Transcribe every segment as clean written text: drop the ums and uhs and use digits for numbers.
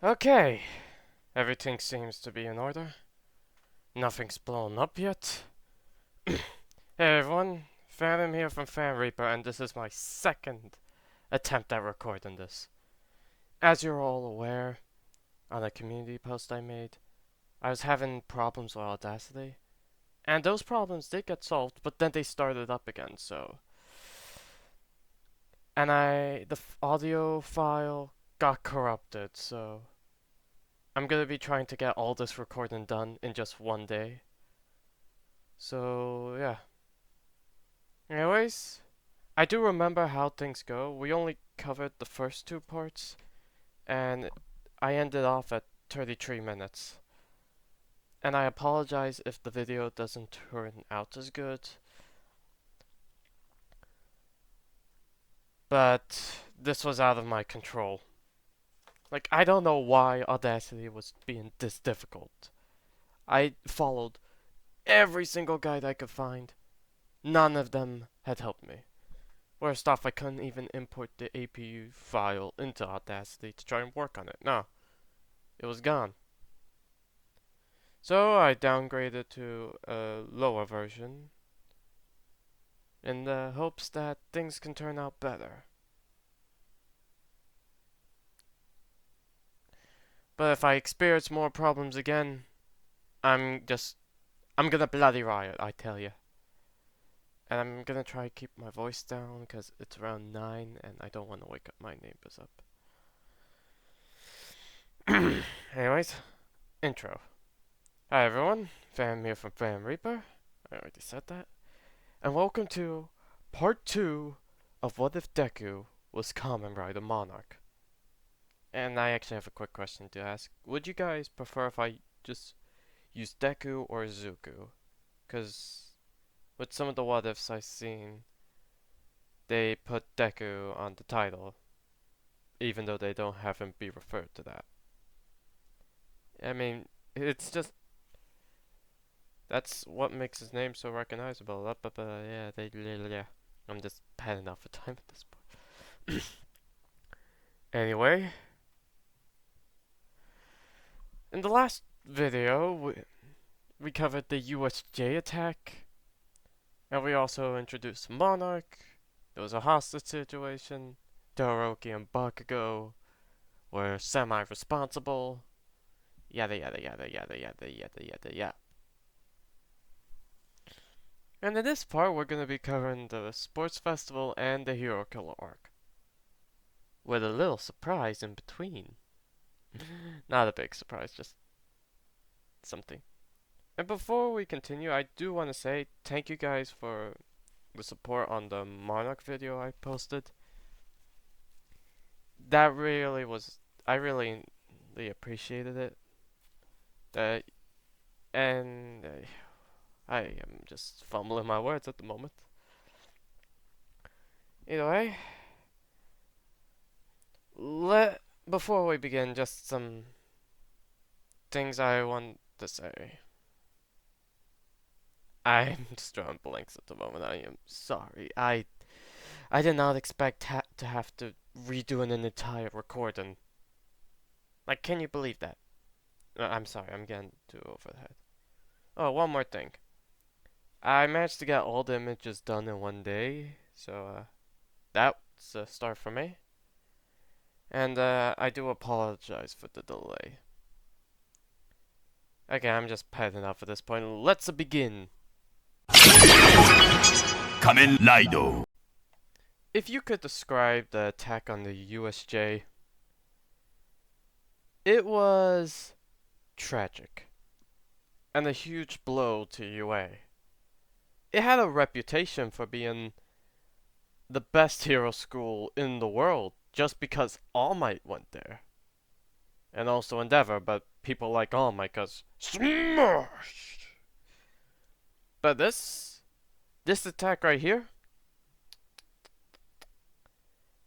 Okay, everything seems to be in order. Nothing's blown up yet. Hey everyone, Phantom here from Fan Reaper, and this is my second attempt at recording this. As you're all aware, on a community post I made, I was having problems with Audacity, and those problems did get solved, but then they started up again, so. And the audio file got corrupted, so I'm gonna be trying to get all this recording done in just one day. So, yeah. Anyways, I do remember how things go. We only covered the first two parts, and I ended off at 33 minutes. And I apologize if the video doesn't turn out as good. But this was out of my control. Like, I don't know why Audacity was being this difficult. I followed every single guide I could find. None of them had helped me. Worst off, I couldn't even import the APU file into Audacity to try and work on it. No, it was gone. So I downgraded to a lower version in the hopes that things can turn out better. But if I experience more problems again, I'm gonna bloody riot, I tell you. And I'm gonna try to keep my voice down because it's around 9 and I don't want to wake up my neighbors up. Anyways, intro. Hi everyone, Fam here from Fan Reaper. I already said that. And welcome to part 2 of What If Deku was Kamen Rider Monarch. And I actually have a quick question to ask. Would you guys prefer if I just use Deku or Zuko? Because with some of the what ifs I've seen, they put Deku on the title, even though they don't have him be referred to that. I mean, it's just that's what makes his name so recognizable. Yeah, yeah. I'm just padding off for time at this point. Anyway, in the last video, we covered the USJ attack, and we also introduced Monarch. There was a hostage situation. Todoroki and Bakugo were semi-responsible. Yada yada yada yada yada yada yada yada. And in this part, we're going to be covering the sports festival and the hero killer arc, with a little surprise in between. Not a big surprise, just something. And before we continue, I do want to say thank you guys for the support on the Monarch video I posted. That really was, I really appreciated it. That, and I am just fumbling my words at the moment. Anyway, before we begin, just some things I want to say. I'm just drawing blanks at the moment. I am sorry. I did not expect to have to redo an entire recording. Like, can you believe that? I'm sorry. I'm getting too over the head. Oh, one more thing. I managed to get all the images done in one day, so that's a start for me. And I do apologize for the delay. Okay, I'm just padding off at this point. Let's begin. Kamen Rider. If you could describe the attack on the USJ, it was tragic and a huge blow to UA. It had a reputation for being the best hero school in the world just because All Might went there. And also Endeavor, but people like All Might because smash! But this attack right here,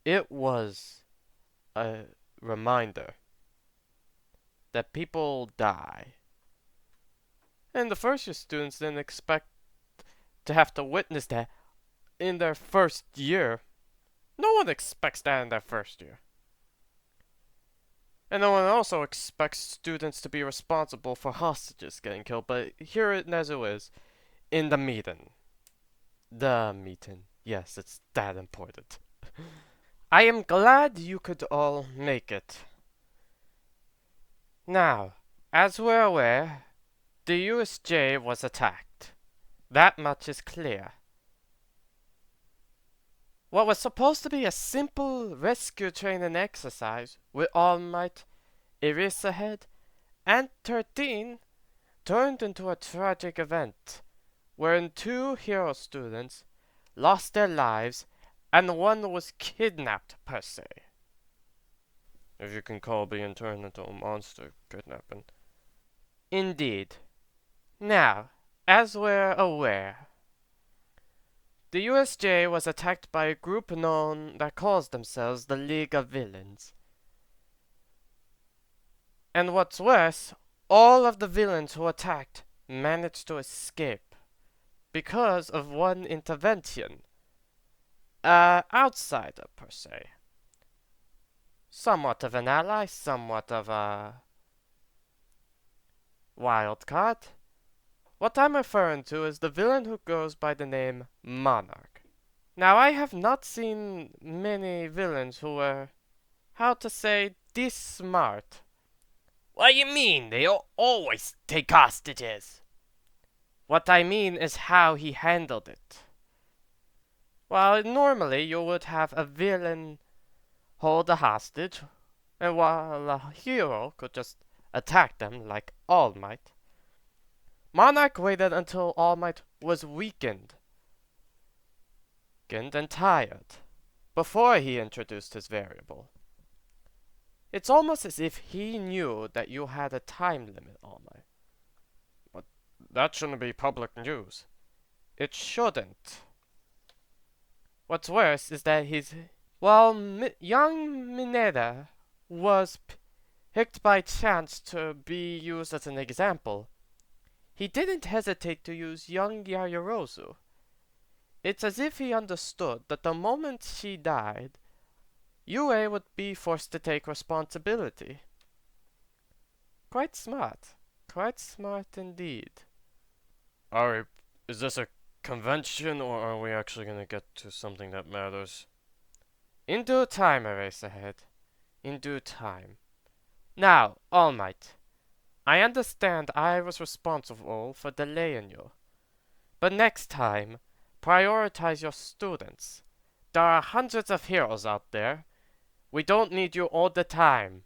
it was a reminder that people die. And the first year students didn't expect to have to witness that in their first year. No one expects that in their first year. And no one also expects students to be responsible for hostages getting killed, but here Nezu is, in the meeting. The meeting. Yes, it's that important. I am glad you could all make it. Now, as we're aware, the USJ was attacked. That much is clear. What was supposed to be a simple rescue training exercise with All Might, Eraserhead, and 13 turned into a tragic event wherein two hero students lost their lives and one was kidnapped per se. If you can call being turned into a monster kidnapping. Indeed. Now, as we're aware, the USJ was attacked by a group known that calls themselves the League of Villains. And what's worse, all of the villains who attacked managed to escape because of one intervention. Outsider per se. Somewhat of an ally, somewhat of a wild card. What I'm referring to is the villain who goes by the name Monarch. Now, I have not seen many villains who were, how to say, this smart. What do you mean? They always take hostages. What I mean is how he handled it. Well, normally you would have a villain hold a hostage, and while a hero could just attack them like All Might. Monarch waited until All Might was weakened and tired before he introduced his variable. It's almost as if he knew that you had a time limit, All Might. But that shouldn't be public news. It shouldn't. What's worse is that young Mineta was picked by chance to be used as an example. He didn't hesitate to use young Yaoyorozu. It's as if he understood that the moment she died, Yue would be forced to take responsibility. Quite smart. Quite smart indeed. Is this a convention, or are we actually gonna get to something that matters? In due time, Eraserhead. In due time. Now, All Might. I understand I was responsible for delaying you. But next time, prioritize your students. There are hundreds of heroes out there. We don't need you all the time.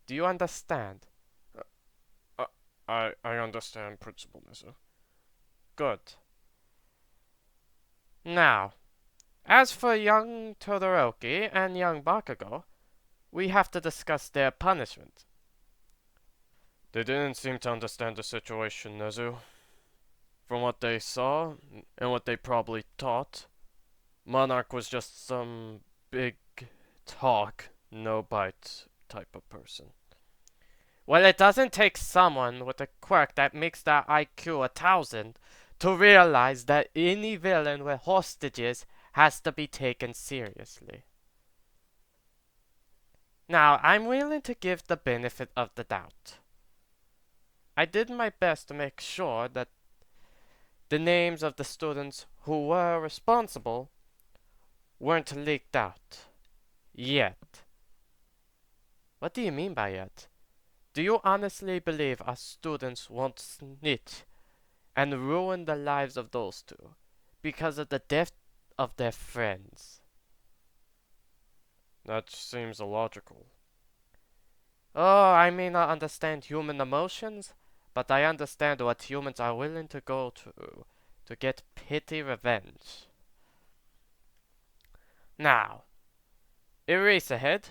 Do you understand? I understand, Principal Mizu. Good. Now, as for young Todoroki and young Bakugo, we have to discuss their punishment. They didn't seem to understand the situation, Nezu. From what they saw, and what they probably thought, Monarch was just some big talk, no bite type of person. Well, it doesn't take someone with a quirk that makes their IQ 1,000 to realize that any villain with hostages has to be taken seriously. Now, I'm willing to give the benefit of the doubt. I did my best to make sure that the names of the students who were responsible weren't leaked out. Yet. What do you mean by yet? Do you honestly believe our students won't snitch and ruin the lives of those two because of the death of their friends? That seems illogical. Oh, I may not understand human emotions, but I understand what humans are willing to go to get petty revenge. Now, Eraserhead,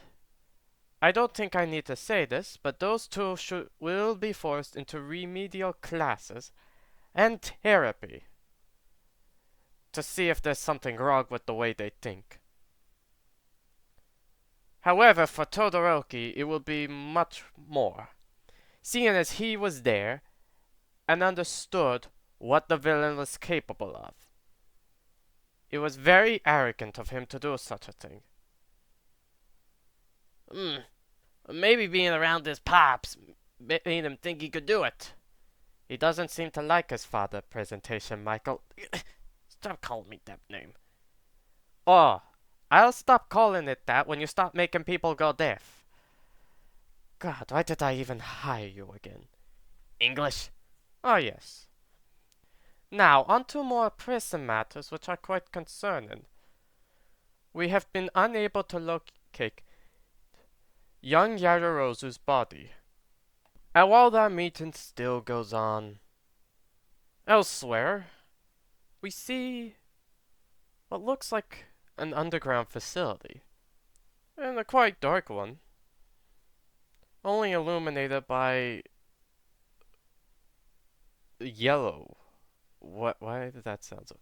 I don't think I need to say this, but those two will be forced into remedial classes and therapy to see if there's something wrong with the way they think. However, for Todoroki, it will be much more, seeing as he was there and understood what the villain was capable of. It was very arrogant of him to do such a thing. Maybe being around his pops made him think he could do it. He doesn't seem to like his father presentation, Michael. Stop calling me that name. Oh, I'll stop calling it that when you stop making people go deaf. God, why did I even hire you again? English? Oh, yes. Now, on to more pressing matters which are quite concerning. We have been unable to locate young Yajirozu's body. And while that meeting still goes on, elsewhere, we see what looks like an underground facility, and a quite dark one, only illuminated by yellow. What? Why did that sound so?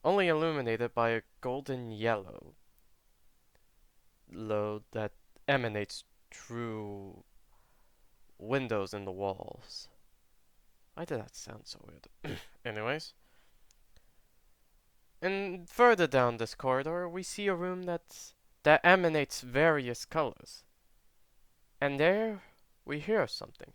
Only illuminated by a golden yellow load that emanates through windows in the walls. Why did that sound so weird? Anyways, and further down this corridor, we see a room that emanates various colors. And there, we hear something.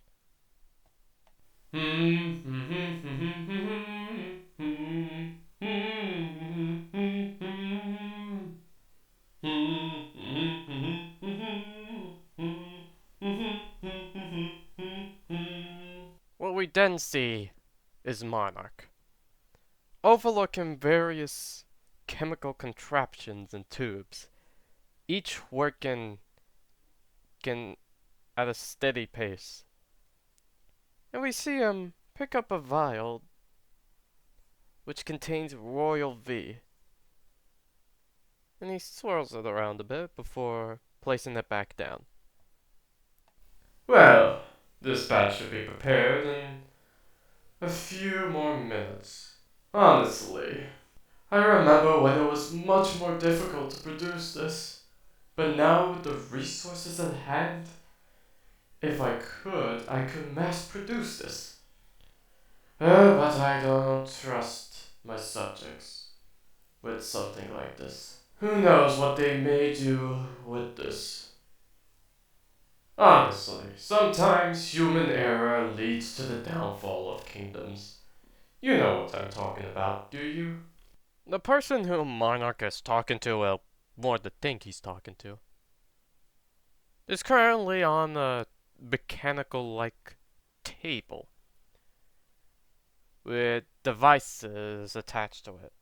What we then see is Monarch, overlooking various chemical contraptions and tubes, each working at a steady pace. And we see him pick up a vial which contains Royal V, and he swirls it around a bit before placing it back down. Well, this batch should be prepared in a few more minutes. Honestly, I remember when it was much more difficult to produce this, but now with the resources at hand, if I could mass produce this. But I don't trust my subjects with something like this. Who knows what they may do with this? Honestly, sometimes human error leads to the downfall of kingdoms. You know what I'm talking about, do you? The person whom Monarch is talking to, well, more the thing he's talking to, is currently on a mechanical-like table with devices attached to it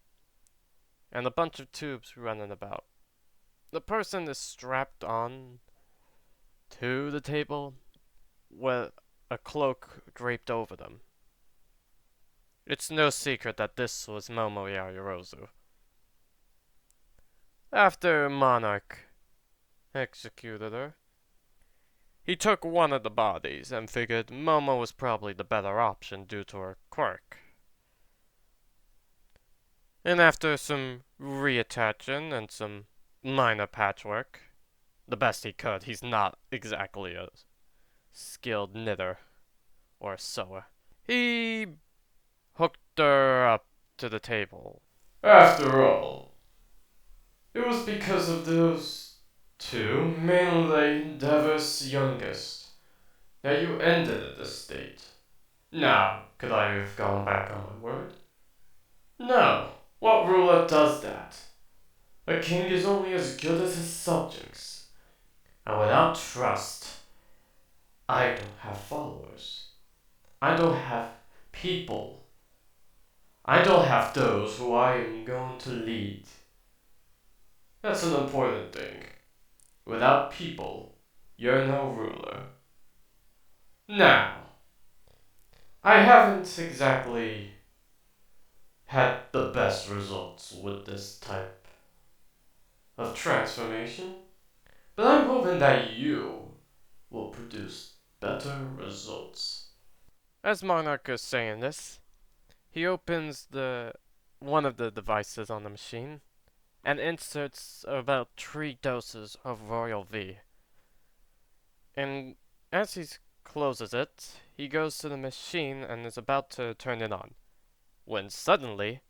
and a bunch of tubes running about. The person is strapped on to the table with a cloak draped over them. It's no secret that this was Momo Yajirozu. After Monarch executed her, he took one of the bodies and figured Momo was probably the better option due to her quirk. And after some reattaching and some minor patchwork, the best he could, he's not exactly a skilled knitter or sewer, he hooked her up to the table. After all, it was because of those two, mainly Devis' youngest, that you ended at this state. Now, could I have gone back on my word? No. What ruler does that? A king is only as good as his subjects. And without trust, I don't have followers. I don't have people. I don't have those who I am going to lead. That's an important thing. Without people, you're no ruler. Now, I haven't exactly had the best results with this type of transformation, but I'm hoping that you will produce better results. As Monarch is saying this, he opens the one of the devices on the machine and inserts about 3 doses of Royal V. And as he closes it, he goes to the machine and is about to turn it on, when suddenly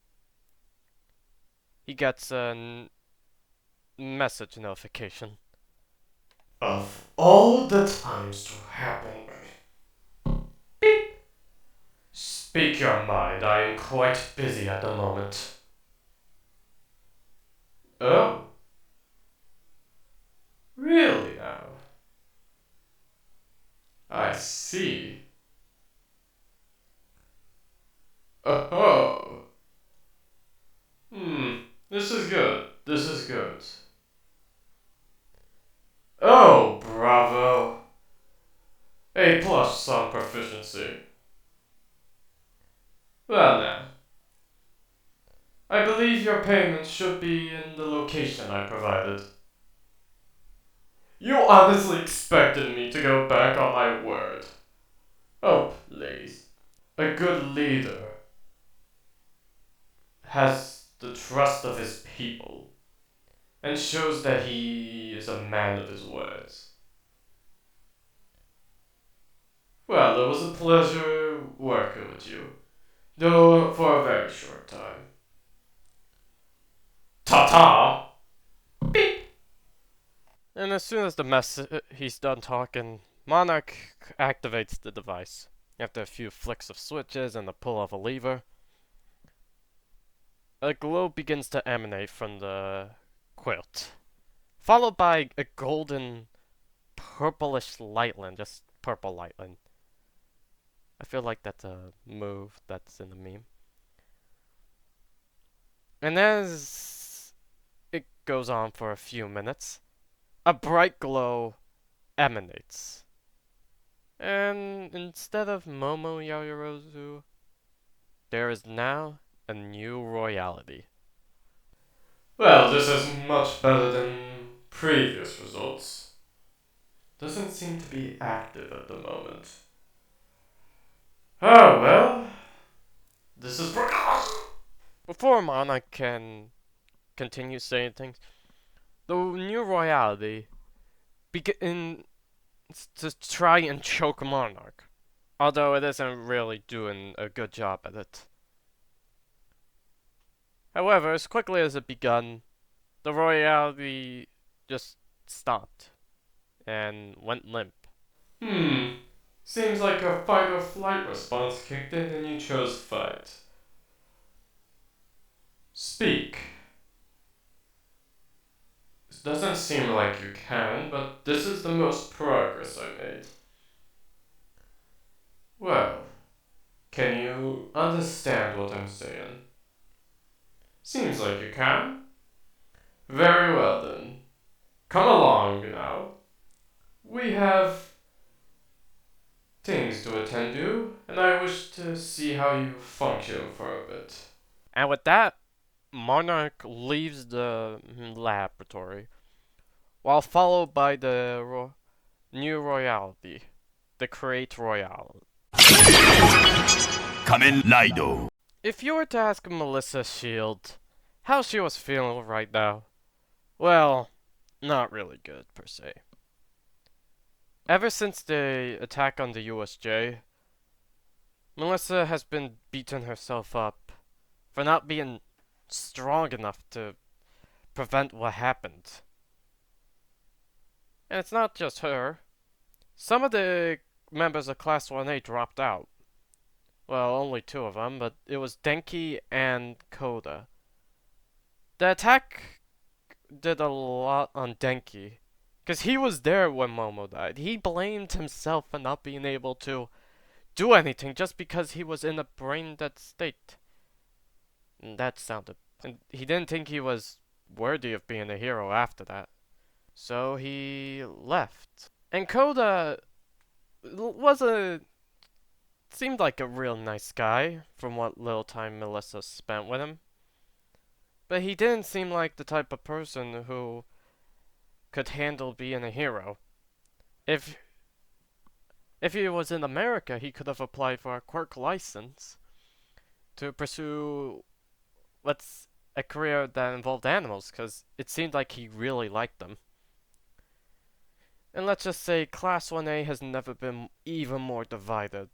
he gets a message notification. Of all the times to happen. Beep. Speak your mind, I am quite busy at the moment. Oh, really now? I see. Oh. This is good. This is good. Oh, bravo. A plus on proficiency. Well now, I believe your payment should be in the location I provided. You honestly expected me to go back on my word. Oh, please. A good leader has the trust of his people and shows that he is a man of his words. Well, it was a pleasure working with you, though for a very short time. Ta-ta! Beep! And as soon as he's done talking, Monarch activates the device. After a few flicks of switches and a pull of a lever, a glow begins to emanate from the quilt, followed by a golden purplish lightning, just purple lightning. I feel like that's a move that's in the meme. And as it goes on for a few minutes, a bright glow emanates. And instead of Momo Yaoyorozu, there is now a new royalty. Well, this is much better than previous results. Doesn't seem to be active at the moment. Oh well, this is before Mana can continue saying things. The new royalty begins to try and choke Monarch, although it isn't really doing a good job at it. However, as quickly as it begun, the royalty just stopped and went limp. Seems like a fight or flight response kicked in and you chose fight. Speak. It doesn't seem like you can, but this is the most progress I made. Well, can you understand what I'm saying? Seems like you can. Very well then. Come along now. We have things to attend to, and I wish to see how you function for a bit. And with that, Monarch leaves the laboratory, while followed by the new royalty, the Create Royale. Kamen Rider. If you were to ask Melissa Shield how she was feeling right now, well, not really good per se. Ever since the attack on the USJ, Melissa has been beating herself up for not being strong enough to prevent what happened. And it's not just her. Some of the members of Class 1A dropped out. Well, only two of them, but it was Denki and Koda. The attack did a lot on Denki, because he was there when Momo died. He blamed himself for not being able to do anything just because he was in a brain-dead state. And that sounded... And he didn't think he was worthy of being a hero after that. So he left. And Koda was a... seemed like a real nice guy, from what little time Melissa spent with him. But he didn't seem like the type of person who could handle being a hero. If he was in America, he could have applied for a quirk license to pursue what's a career that involved animals, because it seemed like he really liked them. And let's just say Class 1A has never been even more divided.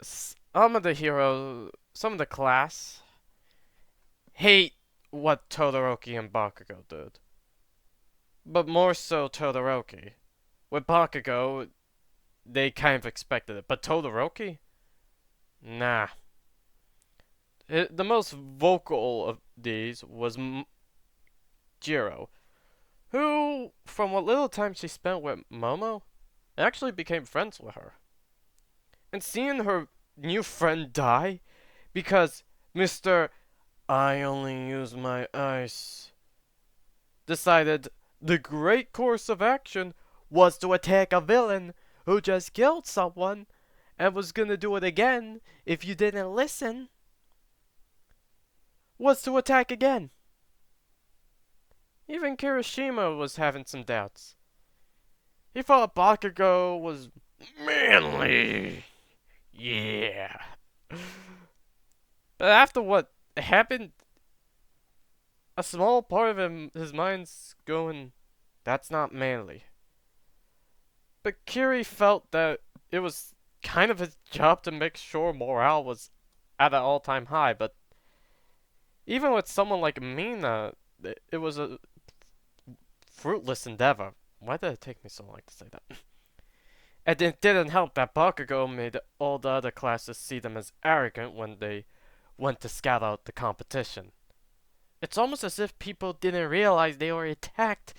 Some of the class hate what Todoroki and Bakugo did. but more so Todoroki. With Bakugo, they kind of expected it, but Todoroki? Nah. The most vocal of these was Jiro, who, from what little time she spent with Momo, actually became friends with her. And seeing her new friend die because Mr. I only use my ice decided the great course of action was to attack a villain who just killed someone and was gonna do it again if you didn't listen, was to attack again. Even Kirishima was having some doubts. He thought Bakugo was manly. Yeah. But after what happened, a small part of his mind's going, that's not manly. But Kiri felt that it was kind of his job to make sure morale was at an all-time high, but even with someone like Mina, it was a fruitless endeavor. Why did it take me so long to say that? And it didn't help that Bakugo made all the other classes see them as arrogant when they went to scout out the competition. It's almost as if people didn't realize they were attacked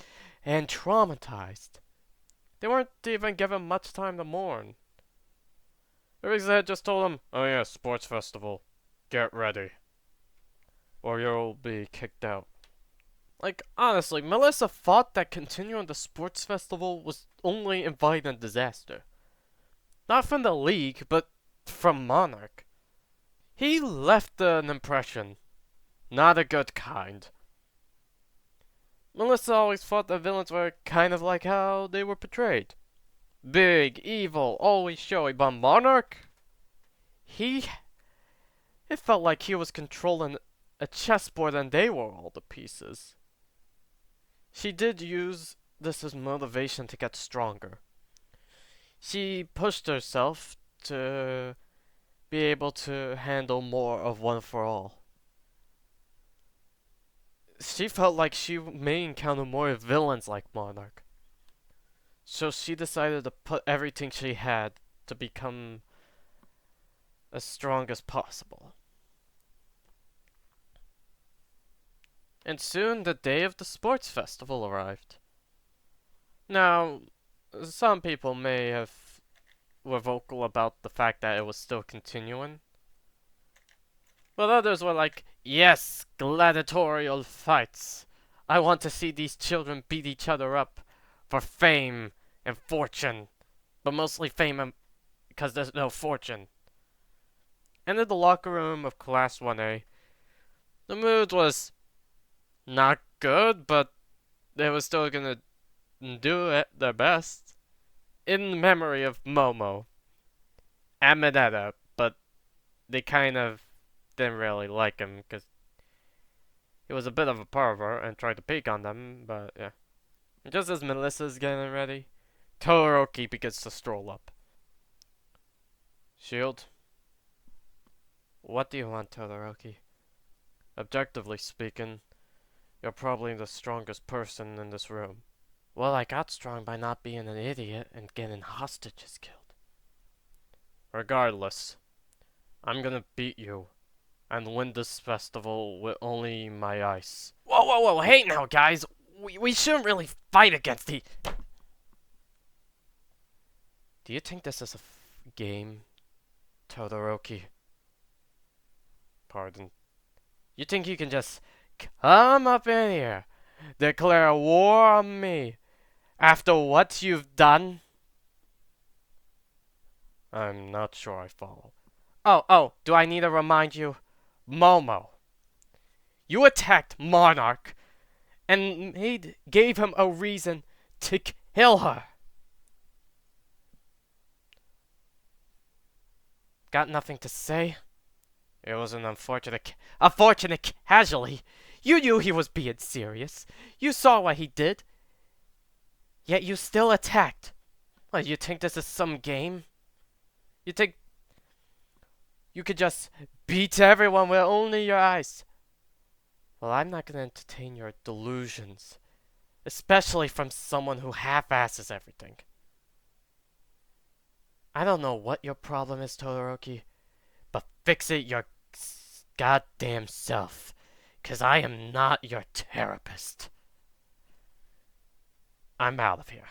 and traumatized. They weren't even given much time to mourn. Riza just told them, oh yeah, sports festival. Get ready. Or you'll be kicked out. Like, honestly, Melissa thought that continuing the sports festival was only inviting disaster. Not from the League, but from Monarch. He left an impression. Not a good kind. Melissa always thought the villains were kind of like how they were portrayed. Big, evil, always showy, but Monarch? It felt like he was controlling a chessboard and they were all the pieces. She did use this as motivation to get stronger. She pushed herself to be able to handle more of One for All. She felt like she may encounter more villains like Monarch. So she decided to put everything she had to become as strong as possible. And soon the day of the sports festival arrived. Now, some people may have were vocal about the fact that it was still continuing. But others were like, yes, gladiatorial fights. I want to see these children beat each other up for fame and fortune. But mostly fame because there's no fortune. And in the locker room of Class 1A, the mood was not good, but they were still gonna do it their best. In memory of Momo and Mineta, but they kind of didn't really like him because he was a bit of a pervert and tried to peek on them, but yeah. Just as Melissa's getting ready, Todoroki begins to stroll up. Shield? What do you want, Todoroki? Objectively speaking, you're probably the strongest person in this room. Well, I got strong by not being an idiot and getting hostages killed. Regardless, I'm gonna beat you and win this festival with only my ice. Whoa, whoa, whoa, hey now, guys. We shouldn't really fight against the... Do you think this is a game, Todoroki? Pardon. You think you can just come up in here, declare war on me, after what you've done? I'm not sure I follow. Oh, do I need to remind you? Momo. You attacked Monarch and gave him a reason to kill her. Got nothing to say? It was an unfortunate casualty. You knew he was being serious. You saw what he did. Yet you still attacked. What, you think this is some game? You think you could just beat everyone with only your eyes? Well, I'm not gonna entertain your delusions. especially from someone who half-asses everything. I don't know what your problem is, Todoroki, but fix it your goddamn self, 'cause I am not your therapist. I'm out of here.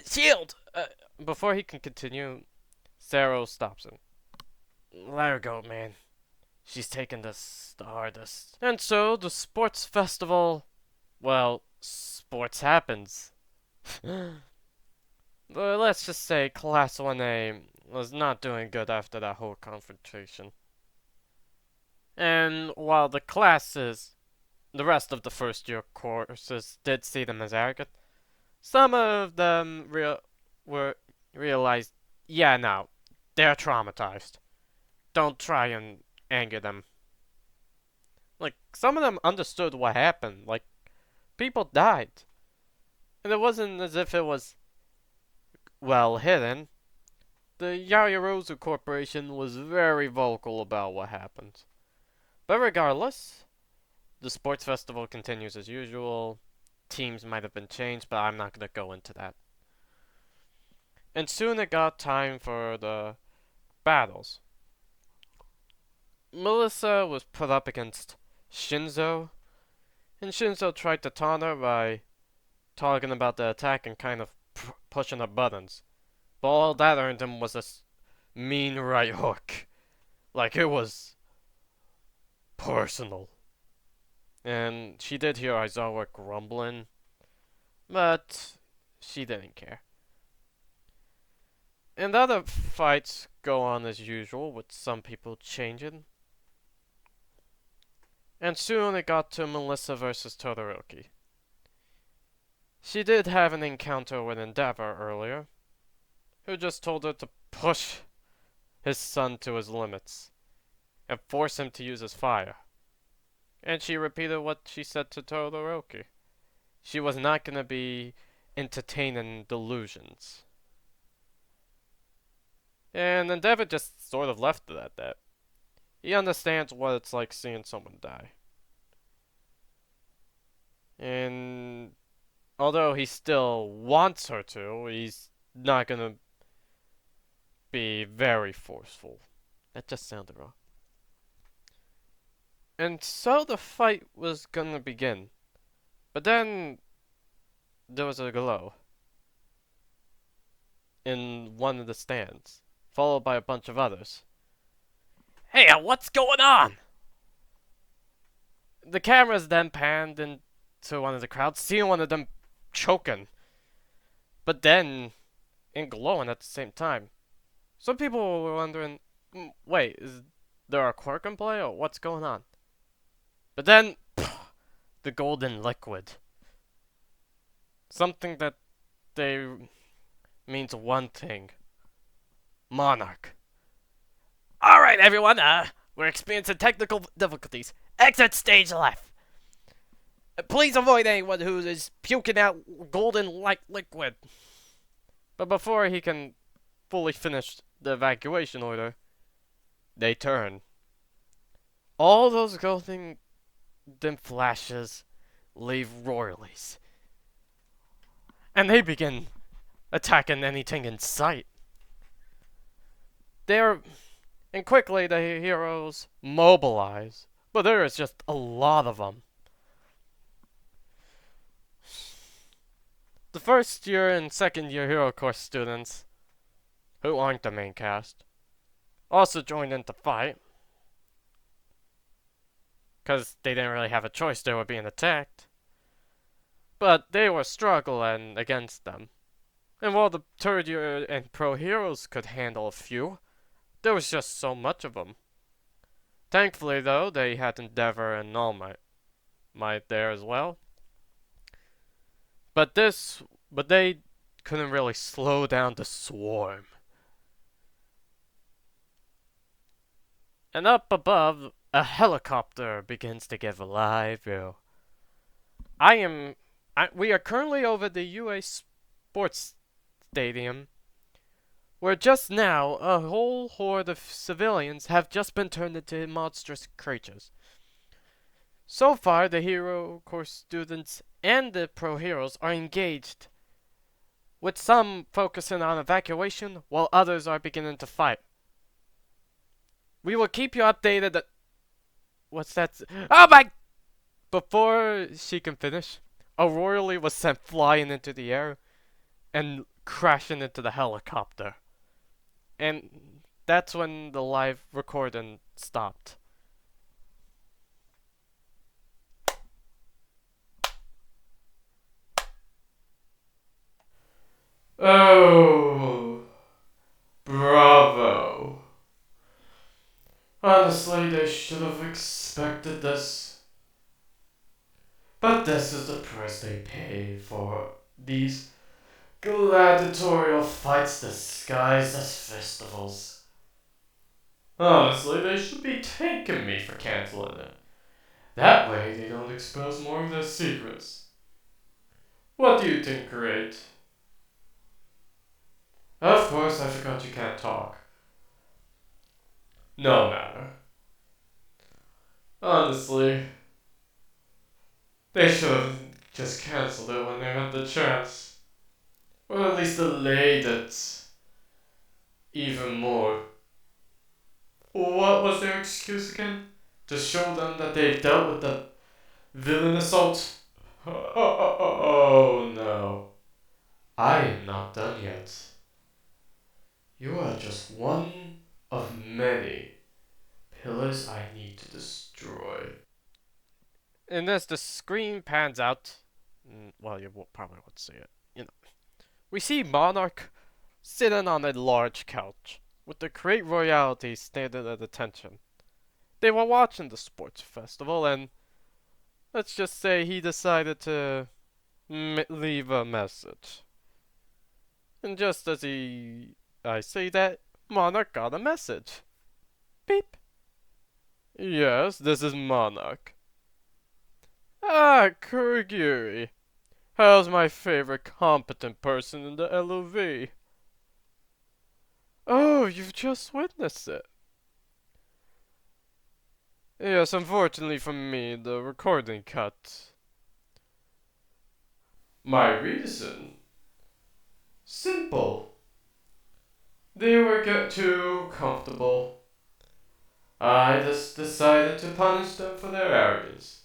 Shield! Before he can continue, Zero stops him. Let her go, man. She's taking this the hardest. And so, the sports festival, well, sports happens. Let's just say Class 1A was not doing good after that whole confrontation. And while the classes, the rest of the first year courses did see them as arrogant, some of them realized, yeah, no, they're traumatized. Don't try and anger them. Like, some of them understood what happened. Like, people died. And it wasn't as if it was well hidden. The Yaoyorozu Corporation was very vocal about what happened. But regardless, the sports festival continues as usual. Teams might have been changed, but I'm not going to go into that. And soon it got time for the battles. Melissa was put up against Shinzo, and Shinzo tried to taunt her by talking about the attack and kind of pushing her buttons. But all that earned him was a mean right hook. Like, it was personal. And she did hear Aizawa grumbling, but she didn't care. And other fights go on as usual, with some people changing. And soon it got to Melissa versus Todoroki. She did have an encounter with Endeavor earlier, who just told her to push his son to his limits and force him to use his fire. And she repeated what she said to Todoroki. She was not going to be entertaining delusions. And Endeavor just sort of left it at that. He understands what it's like seeing someone die. And although he still wants her to, he's not going to be very forceful. That just sounded wrong. And so the fight was gonna begin. But then there was a glow in one of the stands, followed by a bunch of others. Hey, what's going on? The cameras then panned into one of the crowds, seeing one of them choking. But then, and glowing at the same time. Some people were wondering, wait, is there a quirk in play, or what's going on? But then, the golden liquid. Something that they means one thing. Monarch. Alright, everyone, we're experiencing technical difficulties. Exit stage left. Please avoid anyone who is puking out golden light liquid. But before he can fully finish the evacuation order, they turn. All those golden flashes leave royalies. And they begin attacking anything in sight. And quickly the heroes mobilize. But there is just a lot of them. The first year and second year hero course students, who aren't the main cast, also joined in the fight. Because they didn't really have a choice, they were being attacked. But they were struggling against them. And while the third year and pro heroes could handle a few, there was just so much of them. Thankfully, though, they had Endeavor and All Might there as well. But they couldn't really slow down the swarm. And up above, a helicopter begins to give a live view. We are currently over the UA Sports Stadium, where just now a whole horde of civilians have just been turned into monstrous creatures. So far, the hero course students and the pro heroes are engaged, with some focusing on evacuation while others are beginning to fight. We will keep you updated. What's that? Oh my! Before she can finish, a royally was sent flying into the air and crashing into the helicopter. And that's when the live recording stopped. Oh, bravo. Honestly, they should have expected this. But this is the price they pay for these gladiatorial fights disguised as festivals. Honestly, they should be thanking me for canceling it. That way they don't expose more of their secrets. What do you think, Great? Of course, I forgot you can't talk. No matter. Honestly, they should have just cancelled it when they had the chance. Or at least delayed it even more. What was their excuse again? To show them that they've dealt with the villain assault? Oh no. I am not done yet. You are just one of many pillars I need to destroy. And as the screen pans out, well, you probably won't see it. We see Monarch sitting on a large couch, with the great royalty standing at attention. They were watching the sports festival, and let's just say he decided to leave a message. And just as I say that, Monarch got a message. Beep. Yes, this is Monarch. Ah, Kurigiri. How's my favorite competent person in the LOV? Oh, you've just witnessed it. Yes, unfortunately for me, the recording cut. My reason? Simple. They were get too comfortable. I just decided to punish them for their arrogance.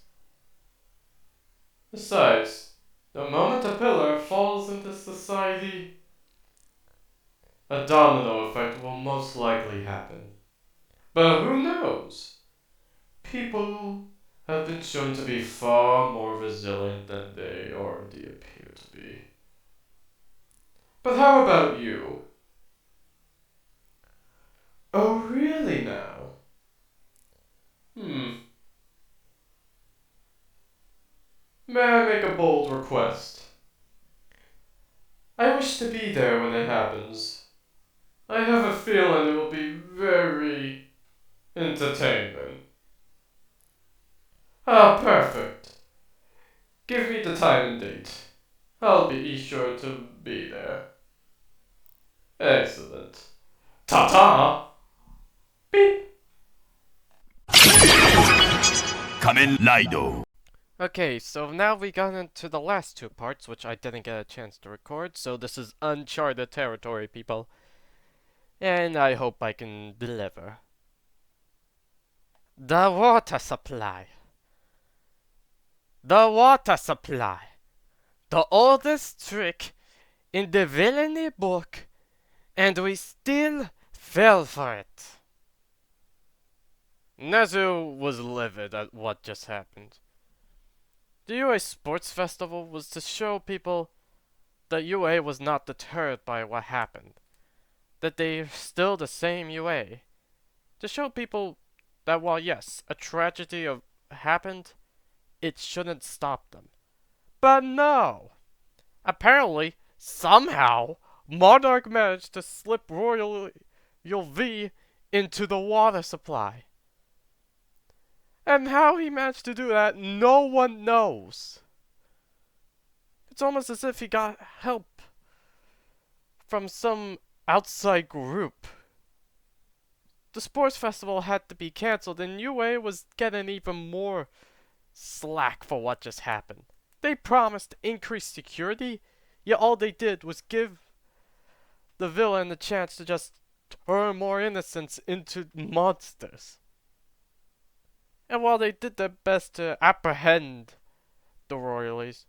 Besides, the moment a pillar falls into society, a domino effect will most likely happen. But who knows? People have been shown to be far more resilient than they already appear to be. But how about you? Oh, really now? Hmm. May I make a bold request? I wish to be there when it happens. I have a feeling it will be very entertaining. Ah, perfect. Give me the time and date. I'll be sure to be there. Excellent. Ta-ta! Beep! Kamen Rider. Okay, so now we got into the last two parts, which I didn't get a chance to record, so this is uncharted territory, people. And I hope I can deliver. The water supply. The water supply. The oldest trick in the villainy book, and we still fell for it. Nezu was livid at what just happened. The UA Sports Festival was to show people that UA was not deterred by what happened, that they're still the same UA. To show people that while yes, a tragedy happened, it shouldn't stop them. But no! Apparently, somehow, Monarch managed to slip Royal V into the water supply. And how he managed to do that, no one knows. It's almost as if he got help from some outside group. The sports festival had to be cancelled, and UA was getting even more slack for what just happened. They promised increased security, yet all they did was give the villain the chance to just turn more innocents into monsters. And while they did their best to apprehend the royalies,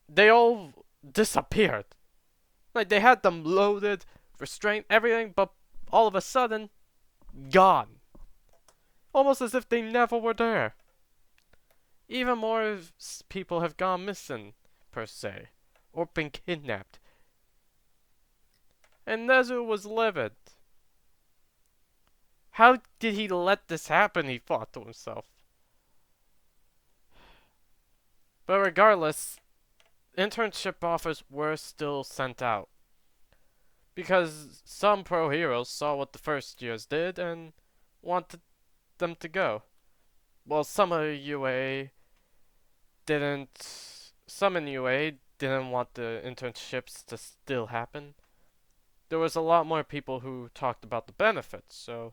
they all disappeared. Like they had them loaded, restrained, everything, but all of a sudden, gone. Almost as if they never were there. Even more people have gone missing, per se, or been kidnapped. And Nezu was livid. How did he let this happen, he thought to himself. But regardless, internship offers were still sent out. Because some pro heroes saw what the first years did and wanted them to go. While some in UA didn't want the internships to still happen. There was a lot more people who talked about the benefits, so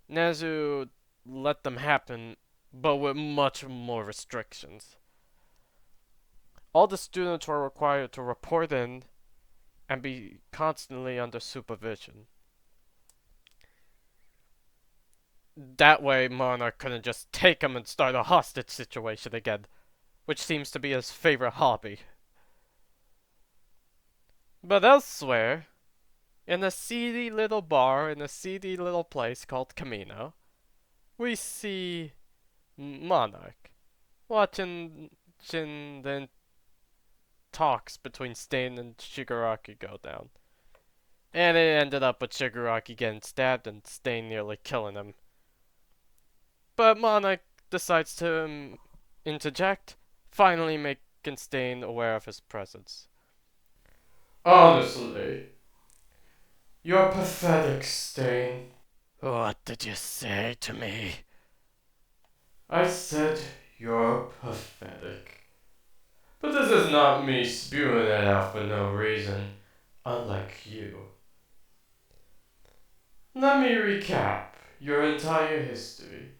Nezu let them happen, but with much more restrictions. All the students were required to report in and be constantly under supervision. That way, Monarch couldn't just take him and start a hostage situation again, which seems to be his favorite hobby. But elsewhere, in a seedy little bar in a seedy little place called Camino, we see Monarch watching the talks between Stain and Shigaraki go down. And it ended up with Shigaraki getting stabbed and Stain nearly killing him. But Monarch decides to interject, finally making Stain aware of his presence. Honestly, you're pathetic, Stain. What did you say to me? I said you're pathetic. But this is not me spewing it out for no reason, unlike you. Let me recap your entire history.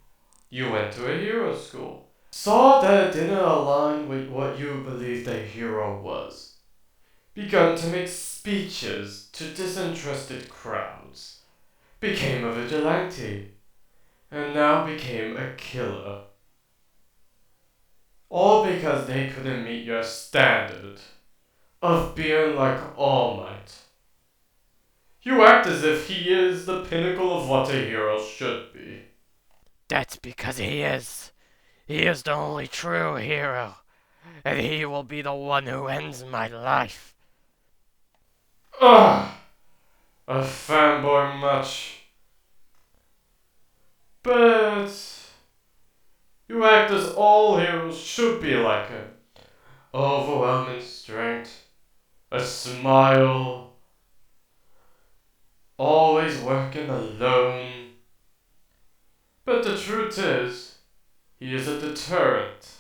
You went to a hero school, saw that it didn't align with what you believed a hero was, begun to make speeches to disinterested crowds, became a vigilante, and now became a killer. All because they couldn't meet your standard of being like All Might. You act as if he is the pinnacle of what a hero should be. That's because he is. He is the only true hero. And he will be the one who ends my life. Ugh! A fanboy much. But you act as all heroes should be like him. Overwhelming strength, a smile, always working alone. But the truth is, he is a deterrent,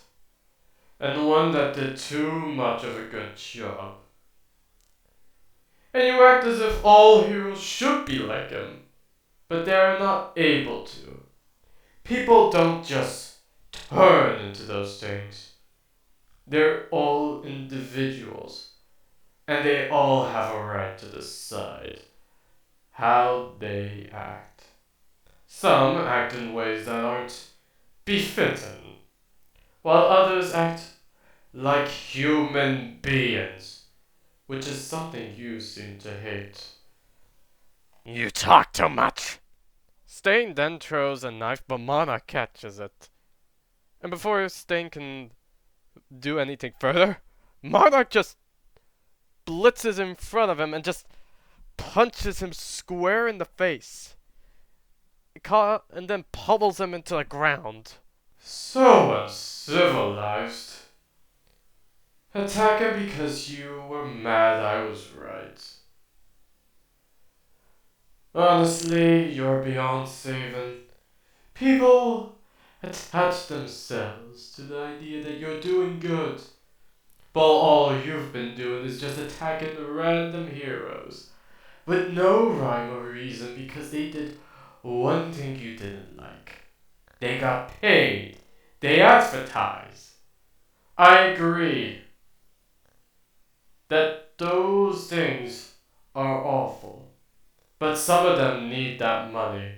and one that did too much of a good job. And you act as if all heroes should be like him, but they are not able to. People don't just turn into those things. They're all individuals, and they all have a right to decide how they act. Some act in ways that aren't befitting, while others act like human beings, which is something you seem to hate. You talk too much. Stain then throws a knife, but Monarch catches it. And before Stain can do anything further, Monarch just blitzes in front of him and just punches him square in the face. And then pummels him into the ground. So uncivilized. Attack him because you were mad I was right. Honestly, you're beyond saving. People attach themselves to the idea that you're doing good, while all you've been doing is just attacking random heroes with no rhyme or reason because they did one thing you didn't like. They got paid They advertise. I agree that those things are awful, but some of them need that money,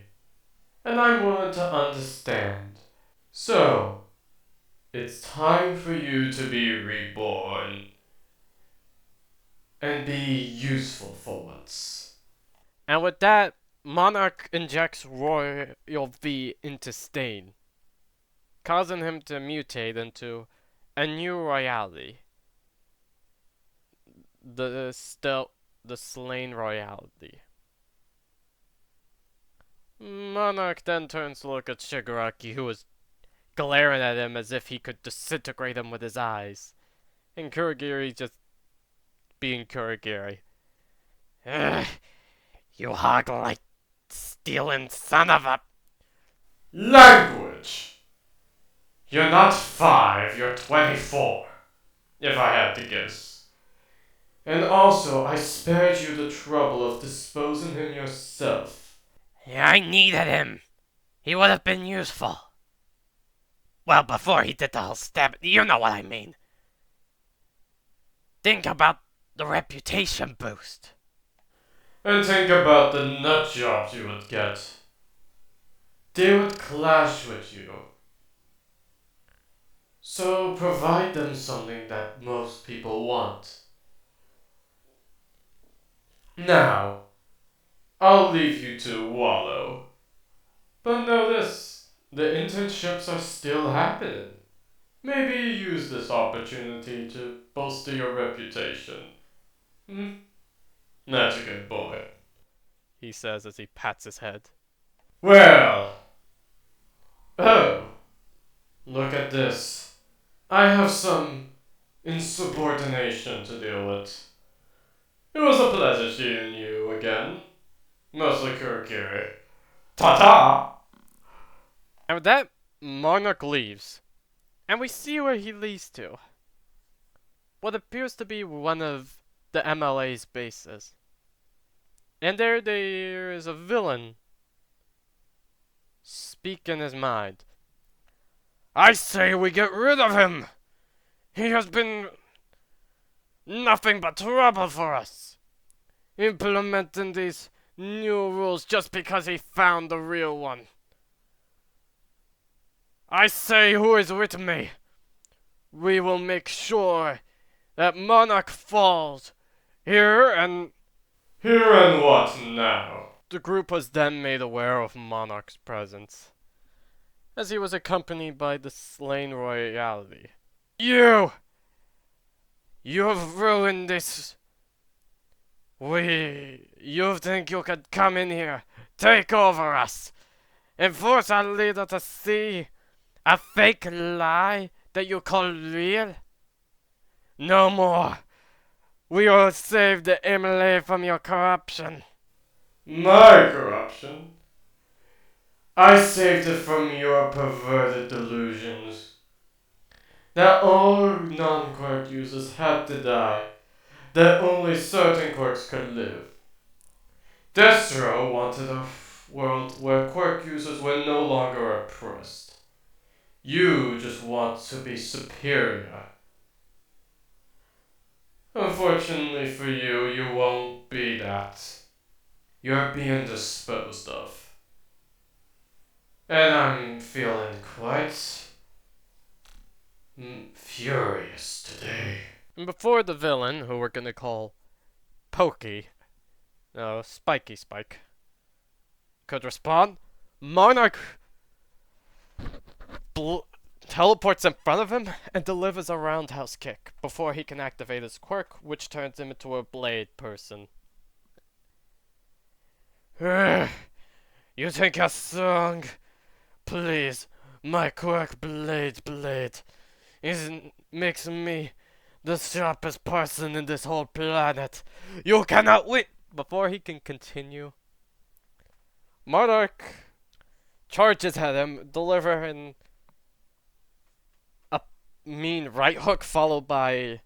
and I'm willing to understand. So, it's time for you to be reborn and be useful for once. And with that, Monarch injects Royal V into Stain, causing him to mutate into a new reality. The slain royalty. Monarch then turns to look at Shigaraki, who is glaring at him as if he could disintegrate him with his eyes. And Kurogiri just being Kurogiri. Ugh, you hog like stealing son of a. Language! You're not 5, you're 24, if I had to guess. And also, I spared you the trouble of disposing him yourself. I needed him. He would have been useful. Well, before he did the whole stab, you know what I mean. Think about the reputation boost. And think about the nut jobs you would get. They would clash with you. So provide them something that most people want. Now, I'll leave you to wallow. But know this, the internships are still happening. Maybe use this opportunity to bolster your reputation. Hmm? That's a good boy. He says as he pats his head. Well. Oh. Look at this. I have some insubordination to deal with. It was a pleasure seeing you again. Mostly Kurikiri. Ta-ta! And with that, Monarch leaves. And we see where he leads to. What appears to be one of the MLA's bases. And there is a villain speaking his mind. I say we get rid of him! He has been nothing but trouble for us. Implementing these new rules just because he found the real one. I say, who is with me? We will make sure that Monarch falls. Here and What now? the group was then made aware of Monarch's presence, as he was accompanied by the slain royalty. You have ruined this. You think you could come in here, take over us, and force our leader to see a fake lie that you call real? No more. We will save the MLA from your corruption. My corruption? I saved it from your perverted delusions. That all non-quirk users had to die. That only certain quirks could live. Destro wanted a world where quirk users were no longer oppressed. You just want to be superior. Unfortunately for you, you won't be that. You're being disposed of. And I'm feeling quite furious today. And before the villain, who we're gonna call Pokey, no, Spiky Spike, could respond, Monarch teleports in front of him and delivers a roundhouse kick before he can activate his quirk, which turns him into a blade person. You think you're strong? Please, my quirk blade makes me the sharpest person in this whole planet. You cannot win! Before he can continue, Monarch charges at him, delivering a mean right hook followed by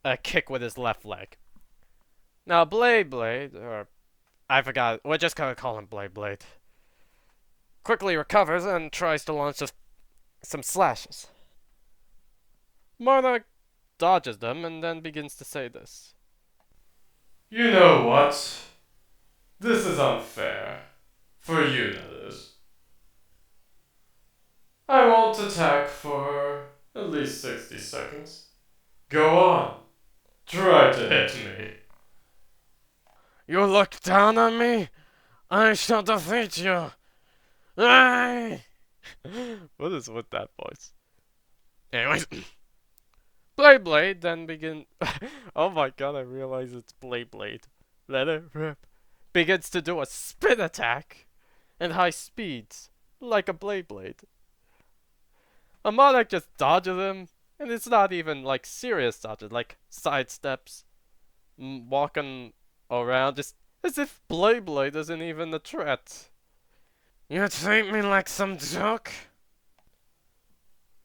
a kick with his left leg. Now, Blade, or I forgot, we're just gonna call him Blade, quickly recovers and tries to launch a some slashes. Monarch dodges them and then begins to say this. You know what? This is unfair. For you, that is. I won't attack for at least 60 seconds. Go on. Try to hit me. You look down on me? I shall defeat you. Aye! What is with that voice? Anyways, Blade then begin. Oh my god! I realize it's Blade. Let it rip. Begins to do a spin attack at high speeds, like a Blade. A Monarch just dodges him, and it's not even like serious dodges, like sidesteps, walking around, just as if Blade isn't even a threat. You treat me like some joke?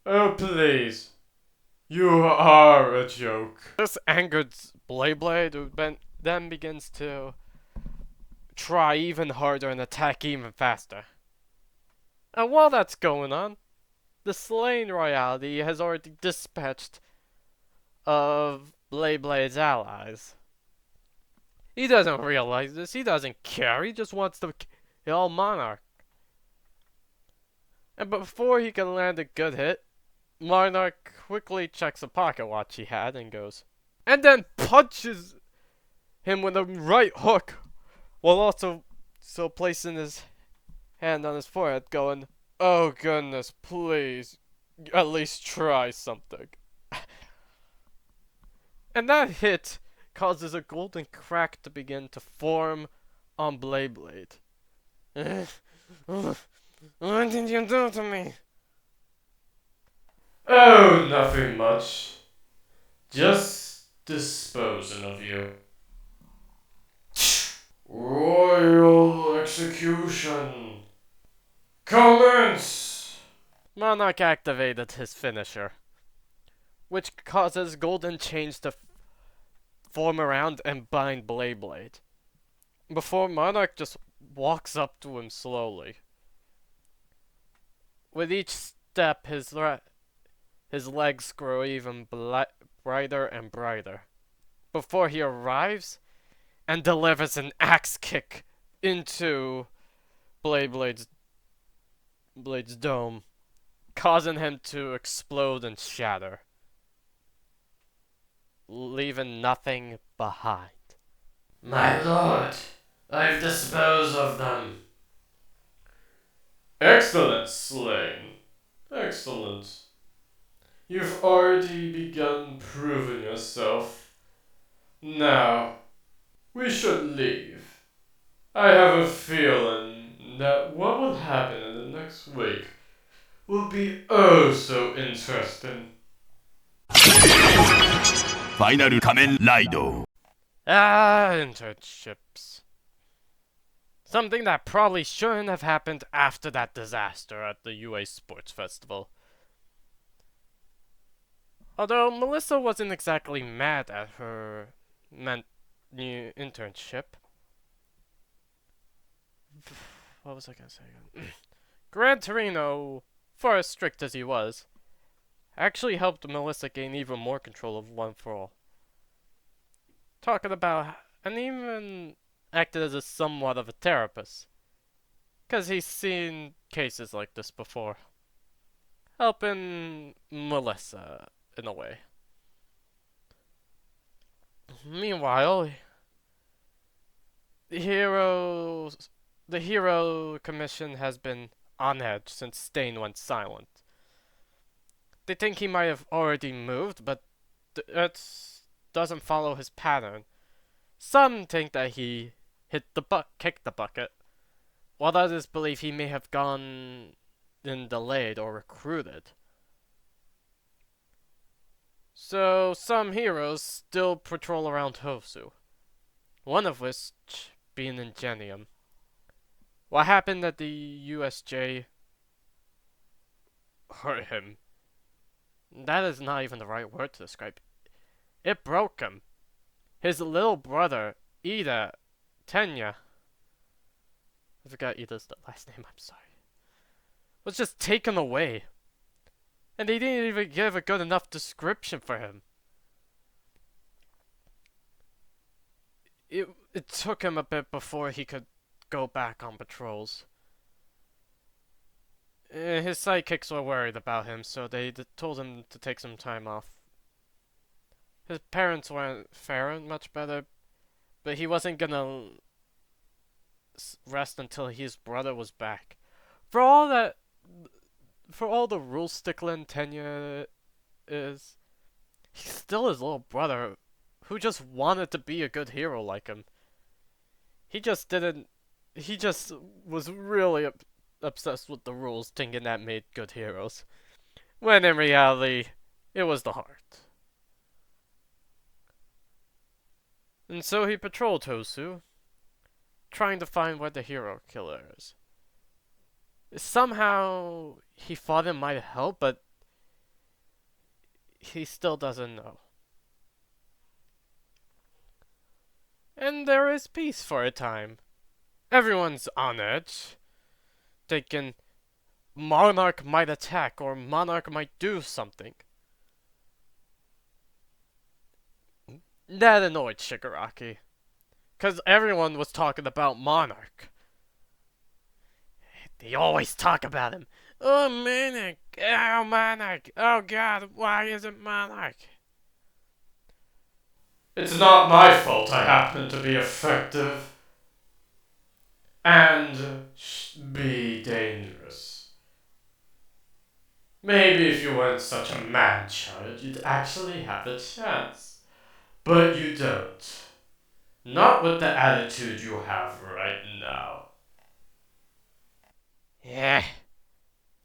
Oh, please. You are a joke. This angered Blade, who then begins to try even harder and attack even faster. And while that's going on, the slain royalty has already dispatched of Blade's allies. He doesn't realize this, he doesn't care, he just wants to kill Monarch. And before he can land a good hit, Monarch quickly checks a pocket watch he had and goes, and then punches him with a right hook, while also placing his hand on his forehead, going, "Oh goodness, please, at least try something." And that hit causes a golden crack to begin to form on Blade. What did you do to me? Oh, nothing much. Just disposing of you. Royal execution. Commence! Monarch activated his finisher, which causes golden chains to form around and bind Blade. Before Monarch just walks up to him slowly. With each step, his legs grow even brighter and brighter. Before he arrives and delivers an axe kick into Blade's dome, causing him to explode and shatter, leaving nothing behind. My lord, I've disposed of them. Excellent, Slain. Excellent. You've already begun proving yourself. Now, we should leave. I have a feeling that what will happen in the next week will be oh so interesting. Final Kamen Rider. Internships. Something that probably shouldn't have happened after that disaster at the UA Sports Festival. Although Melissa wasn't exactly mad at her new internship. What was I gonna say again? Gran Torino, for as strict as he was, actually helped Melissa gain even more control of One for All. Talking about, and even acted as a somewhat of a therapist, because he's seen cases like this before. Helping Melissa, in a way. Meanwhile, the Hero Commission has been on edge since Stain went silent. They think he might have already moved, but it doesn't follow his pattern. Some think that he kicked the bucket, while others believe he may have gone and delayed or recruited. So some heroes still patrol around Hosu, one of which being Ingenium. What happened at the USJ hurt him. That is not even the right word to describe. It broke him. His little brother, Tenya, I forgot Ida's last name, I'm sorry, was just taken away. And they didn't even give a good enough description for him. It took him a bit before he could go back on patrols. His sidekicks were worried about him, so they told him to take some time off. His parents weren't faring much better, but he wasn't gonna rest until his brother was back. For all that, for all the rule stickling Tenya is, he's still his little brother, who just wanted to be a good hero like him. He just didn't. He just was really obsessed with the rules, thinking that made good heroes. When in reality, it was the heart. And so he patrolled Hosu, trying to find where the hero killer is. Somehow, he thought it might help, but he still doesn't know. And there is peace for a time. Everyone's on edge, thinking Monarch might attack or Monarch might do something. That annoyed Shigaraki, because everyone was talking about Monarch. They always talk about him. Oh, Monarch! Oh, Monarch! Oh, God, why isn't Monarch? It's not my fault I happen to be effective and be dangerous. Maybe if you weren't such a man-child, you'd actually have a chance. But you don't. Not with the attitude you have right now. Yeah,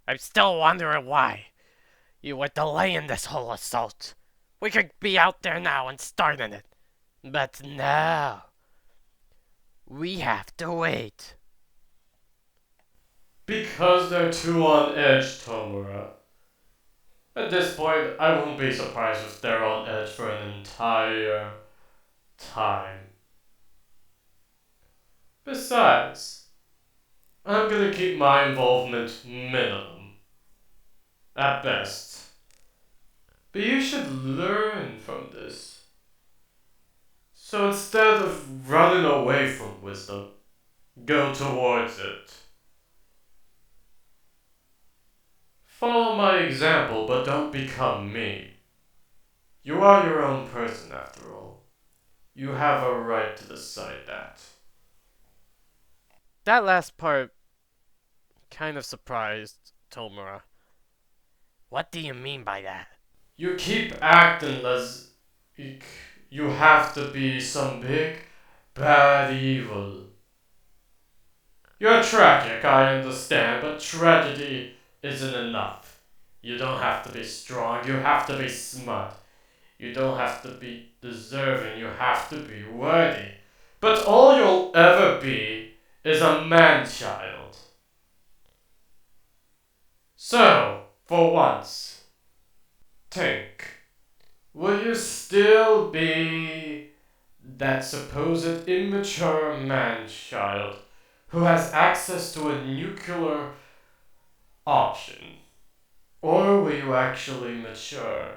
I'm still wondering why you were delaying this whole assault. We could be out there now and starting it. But no. We have to wait. Because they're too on edge, Tomura. At this point, I won't be surprised if they're on edge for an entire time. Besides, I'm gonna keep my involvement minimum. At best. But you should learn from this. So instead of running away from wisdom, go towards it. Follow my example, but don't become me. You are your own person, after all. You have a right to decide that. That last part kind of surprised Tomura. What do you mean by that? You keep acting as you have to be some big, bad evil. You're tragic, I understand, but tragedy isn't enough. You don't have to be strong, you have to be smart. You don't have to be deserving, you have to be worthy. But all you'll ever be is a man-child. So, for once, think. Will you still be that supposed immature man-child who has access to a nuclear option? Or will you actually mature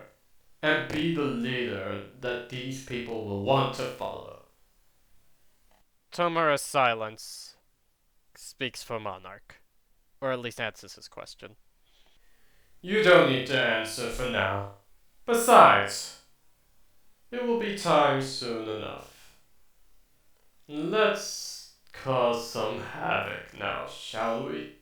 and be the leader that these people will want to follow? Tomura's silence speaks for Monarch. Or at least answers his question. You don't need to answer for now. Besides, it will be time soon enough. Let's cause some havoc now, shall we?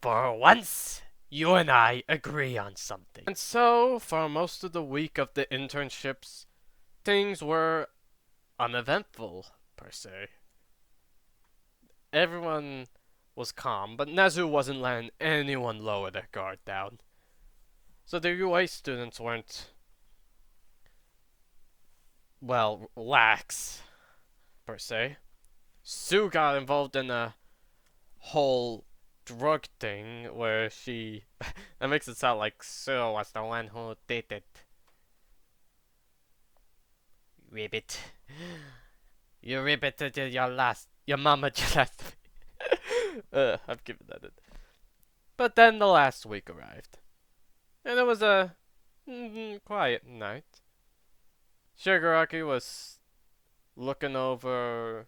For once, you and I agree on something. And so, for most of the week of the internships, things were uneventful, per se. Everyone was calm, but Nezu wasn't letting anyone lower their guard down. So the UA students weren't, well, lax, per se. Sue got involved in a whole drug thing where she... that makes it sound like Sue was the one who did it. Ribbit. You ribbited your mama just last week. I've given that in. But then the last week arrived. and it was a quiet night. Shigaraki was looking over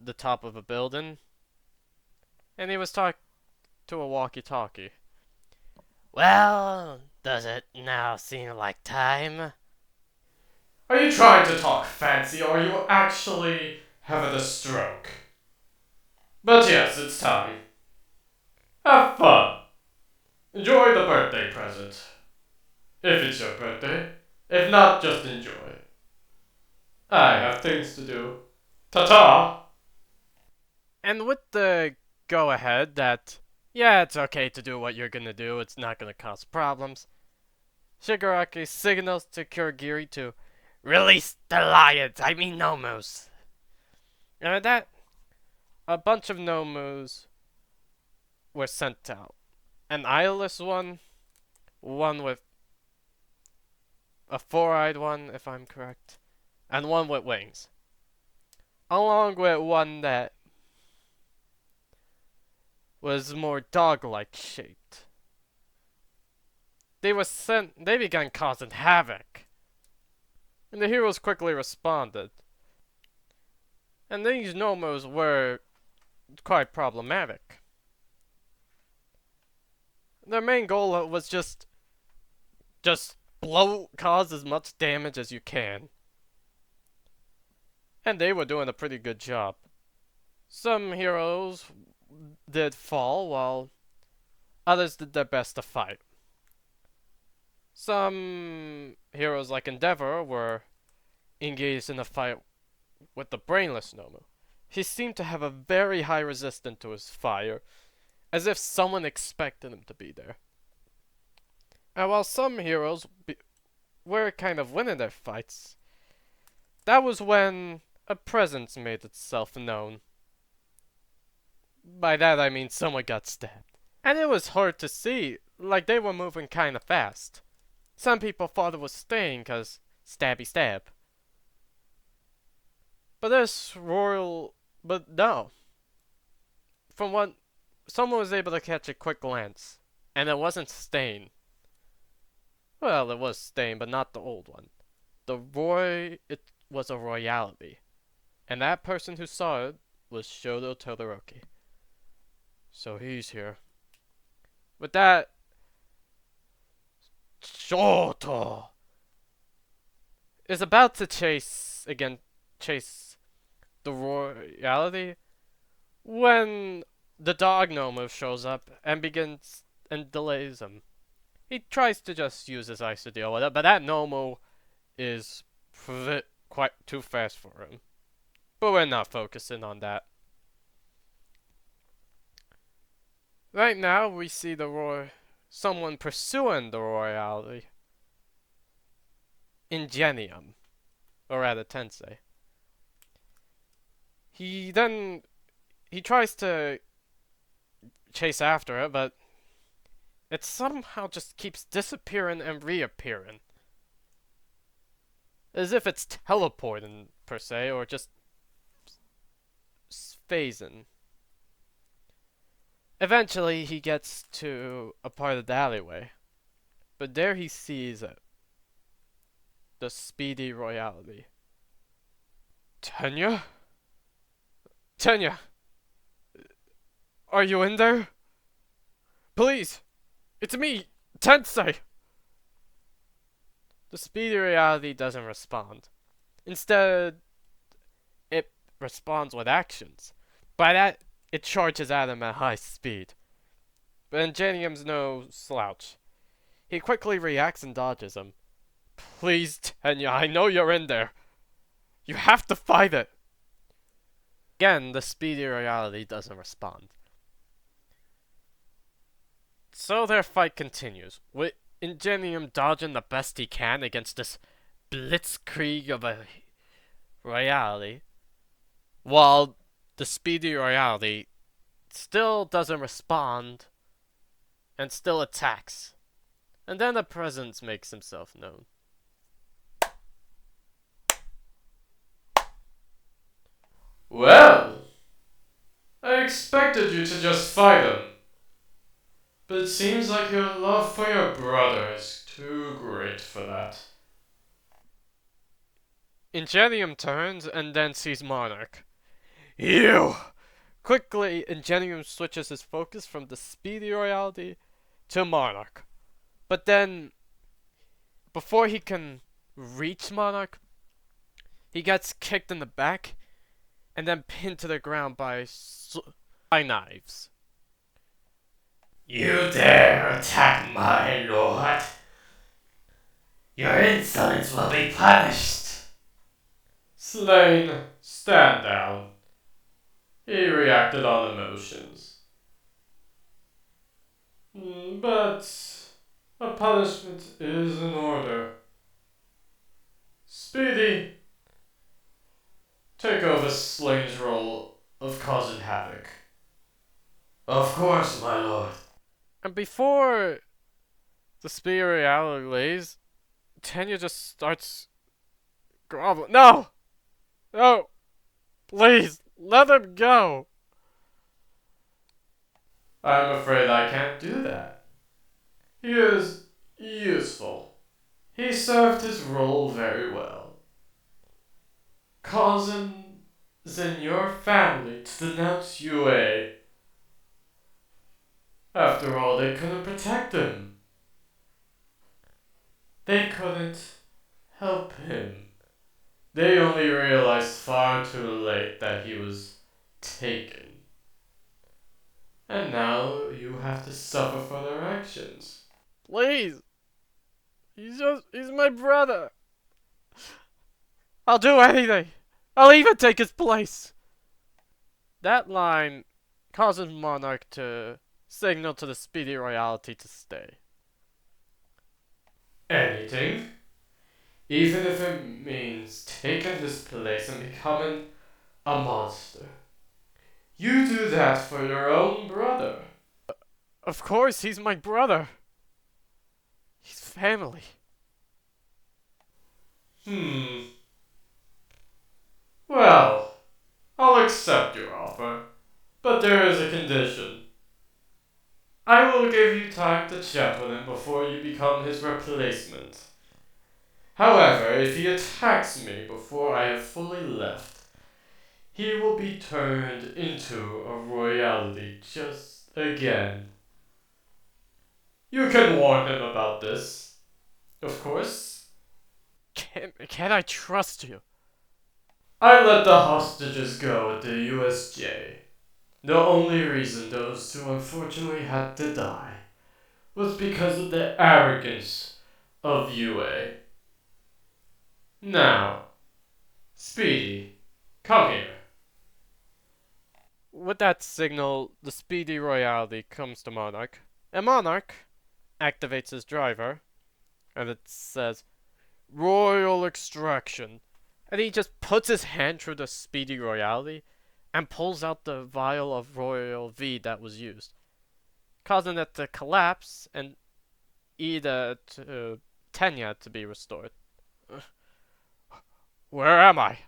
the top of a building, and he was talking to a walkie-talkie. Well, does it now seem like time? Are you trying to talk fancy or are you actually having a stroke? But yes, it's time. Have fun. Enjoy the birthday present. If it's your birthday. If not, just enjoy. I have things to do. Ta-ta! And with the go-ahead that, yeah, it's okay to do what you're gonna do, it's not gonna cause problems, Shigaraki signals to Kurogiri to release the lions, I mean Nomus. And with that, a bunch of Nomus were sent out. An eyeless one, one with a four-eyed one, if I'm correct, and one with wings. Along with one that was more dog-like shaped. They began causing havoc. And the heroes quickly responded. And these Nomos were quite problematic. Their main goal was just cause as much damage as you can. And they were doing a pretty good job. Some heroes did fall, while others did their best to fight. Some heroes like Endeavor were engaged in a fight with the brainless Nomu. He seemed to have a very high resistance to his fire, as if someone expected him to be there. And while some heroes were kind of winning their fights, that was when a presence made itself known. By that I mean someone got stabbed. And it was hard to see, like they were moving kinda fast. Some people thought it was staying cause stabby stab. But no. From what, someone was able to catch a quick glance, and it wasn't Stain. Well, it was Stain, but not the old one. It was a royalty. And that person who saw it was Shoto Todoroki. So he's here. With that, Shoto is about to chase the royalty when the dog Nomu shows up and begins and delays him. He tries to just use his ice to deal with it, but that Nomu is quite too fast for him. But we're not focusing on that. Right now, we see someone pursuing the royalty. Ingenium, or rather Tensei. He tries to chase after it, but it somehow just keeps disappearing and reappearing. As if it's teleporting, per se, or just phasing. Eventually, he gets to a part of the alleyway, but there he sees it. The speedy royalty. Tenya? Tenya! Are you in there? Please! It's me! Tensei! The speedy royalty doesn't respond. Instead, it responds with actions. By that, it charges at him at high speed. But Ingenium's no slouch. He quickly reacts and dodges him. Please, Tenya, I know you're in there. You have to fight it. Again, the speedy royalty doesn't respond. So their fight continues, with Ingenium dodging the best he can against this blitzkrieg of a royalty, while the speedy royalty still doesn't respond and still attacks. And then the presence makes himself known. Well, I expected you to just fight him. but it seems like your love for your brother is too great for that. Ingenium turns and then sees Monarch. You! Quickly, Ingenium switches his focus from the speedy royalty to Monarch. But then, before he can reach Monarch, he gets kicked in the back and then pinned to the ground by knives. You dare attack my lord? Your insolence will be punished. Slain, stand down. He reacted on emotions. But a punishment is in order. Speedy, take over Slane's role of causing havoc. Of course, my lord. And before the speedy reality lays, Tanya just starts groveling. No! No! Please, let him go! I'm afraid I can't do that. He is useful. He served his role very well, causing your family to denounce UA. After all, they couldn't protect him. They couldn't help him. They only realized far too late that he was taken. And now you have to suffer for their actions. Please! He's my brother! I'll do anything! I'll even take his place! That line causes Monarch to signal to the speedy royalty to stay. Anything? Even if it means taking this place and becoming a monster. You do that for your own brother. Of course, he's my brother. He's family. Well, I'll accept your offer, but there is a condition. I will give you time to chat with him before you become his replacement. However, if he attacks me before I have fully left, he will be turned into a royalty just again. You can warn him about this, of course. Can I trust you? I let the hostages go at the USJ. The only reason those two unfortunately had to die was because of the arrogance of UA. Now, Speedy, come here. With that signal, the speedy royalty comes to Monarch. And Monarch activates his driver, and it says, Royal Extraction. And he just puts his hand through the speedy royalty and pulls out the vial of Royal V that was used, causing it to collapse and Ida to Tenya to be restored. Where am I?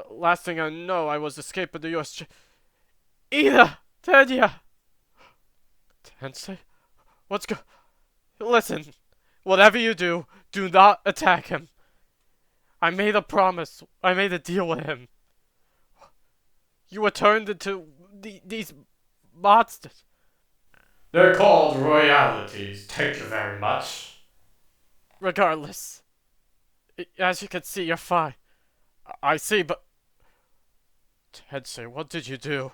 Last thing I know, I was escaping the USJ. Ida! Tenya! Tensei? What's go- Listen, whatever you do, do not attack him. I made a promise. I made a deal with him. You were turned into these monsters. They're called royalties, thank you very much. Regardless, as you can see, you're fine. I see, but... Tensei, what did you do?